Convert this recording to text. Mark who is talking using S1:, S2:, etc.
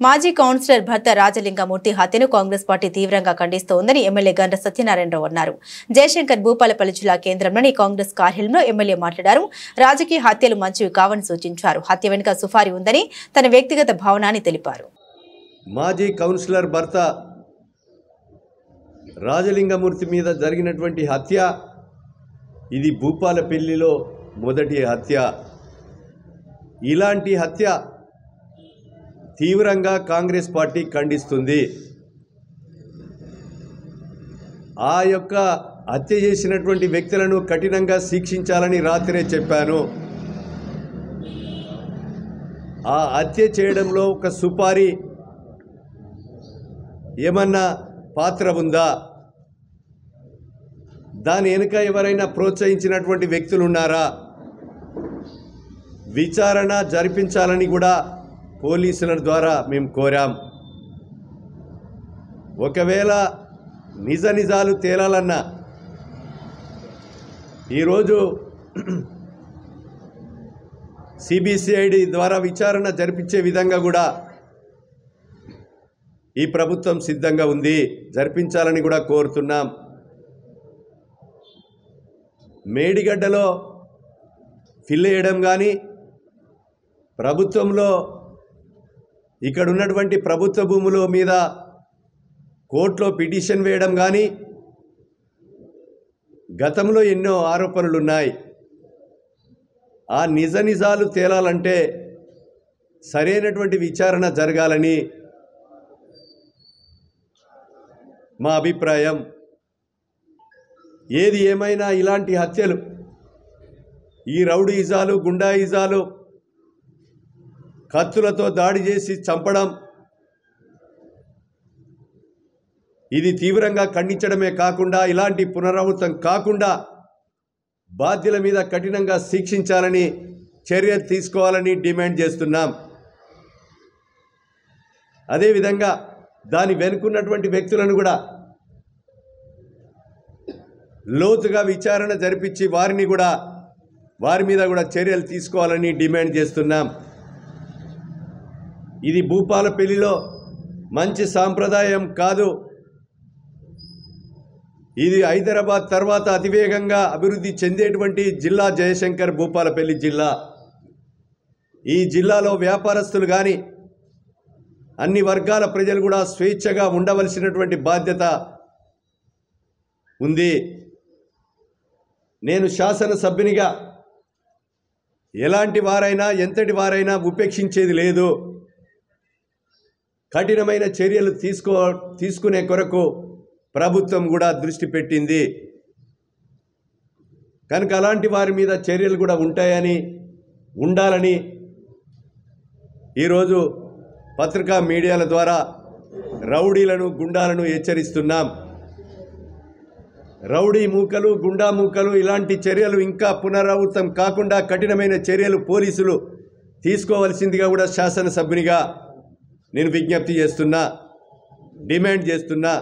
S1: మాజీ కౌన్సిలర్ భర్త రాజలింగమూర్తి హత్యను కాంగ్రెస్ పార్టీ తీవ్రంగా ఖండిస్తోందని ఎమ్మెల్యే గండ్ర సత్యనారాయణరావు అన్నారు. జయశంకర్ భూపాలపల్లి జిల్లా కేంద్రంలోని కాంగ్రెస్ కార్యాలయంలో ఎమ్మెల్యే మాట్లాడారు. రాజకీయ హత్యలు మంచివి కావని సూచించారు. హత్య వెనుక సుఫారీ ఉందని తన వ్యక్తిగత భావనాన్ని తెలిపారు.
S2: మాజీ కౌన్సిలర్ భర్త రాజలింగమూర్తి మీద జరిగినటువంటి హత్య ఇది భూపాలపల్లిలో మొదటి హత్య. ఇలాంటి హత్య తీవ్రంగా కాంగ్రెస్ పార్టీ ఖండిస్తుంది. ఆ యొక్క హత్య చేసినటువంటి వ్యక్తులను కఠినంగా శిక్షించాలని రాత్రే చెప్పాను. ఆ హత్య చేయడంలో ఒక సుపారీ ఏమన్నా పాత్ర ఉందా? దాని వెనుక ఎవరైనా ప్రోత్సహించినటువంటి వ్యక్తులు ఉన్నారా? విచారణ జరిపించాలని కూడా పోలీసుల ద్వారా మేము కోరాం. ఒకవేళ నిజాలు తేలాలన్నా ఈరోజు సిబిసిఐడి ద్వారా విచారణ జరిపించే విధంగా కూడా ఈ ప్రభుత్వం సిద్ధంగా ఉంది. జరిపించాలని కూడా కోరుతున్నాం. మేడిగడ్డలో ఫిల్ చేయడం కానీ, ప్రభుత్వంలో ఇక్కడ ఉన్నటువంటి ప్రభుత్వ భూముల మీద కోర్టులో పిటిషన్ వేయడం కానీ, గతంలో ఎన్నో ఆరోపణలు ఉన్నాయి. ఆ నిజాలు తేలాలంటే సరైనటువంటి విచారణ జరగాలని మా అభిప్రాయం. ఏది ఏమైనా ఇలాంటి హత్యలు, ఈ రౌడీయిజాలు, గుండాయిజాలు, కత్తులతో దాడి చేసి చంపడం, ఇది తీవ్రంగా ఖండించడమే కాకుండా ఇలాంటి పునరావృతం కాకుండా బాధ్యుల మీద కఠినంగా శిక్షించాలని, చర్యలు తీసుకోవాలని డిమాండ్ చేస్తున్నాం. అదేవిధంగా దాని వెనుకున్నటువంటి వ్యక్తులను కూడా లోతుగా విచారణ జరిపించి వారి మీద కూడా చర్యలు తీసుకోవాలని డిమాండ్ చేస్తున్నాం. ఇది భూపాలపల్లిలో మంచి సాంప్రదాయం కాదు. ఇది హైదరాబాద్ తర్వాత అతివేగంగా అభివృద్ధి చెందేటువంటి జిల్లా జయశంకర్ భూపాలపల్లి జిల్లా. ఈ జిల్లాలో వ్యాపారస్తులు కానీ అన్ని వర్గాల ప్రజలు కూడా స్వేచ్ఛగా ఉండవలసినటువంటి బాధ్యత ఉంది. నేను శాసనసభ్యునిగా ఎలాంటి వారైనా ఎంతటి వారైనా ఉపేక్షించేది లేదు. కఠినమైన చర్యలు తీసుకునే కొరకు ప్రభుత్వం కూడా దృష్టి పెట్టింది. కనుక అలాంటి వారి మీద చర్యలు కూడా ఉండాలని ఈరోజు పత్రికా మీడియాల ద్వారా రౌడీలను, గుండాలను హెచ్చరిస్తున్నాం. రౌడీ మూకలు, గుండా మూకలు ఇలాంటి చర్యలు ఇంకా పునరావృతం కాకుండా కఠినమైన చర్యలు పోలీసులు తీసుకోవాల్సిందిగా కూడా శాసనసభ్యునిగా నేను విజ్ఞప్తి చేస్తున్నా, డిమాండ్ చేస్తున్నా.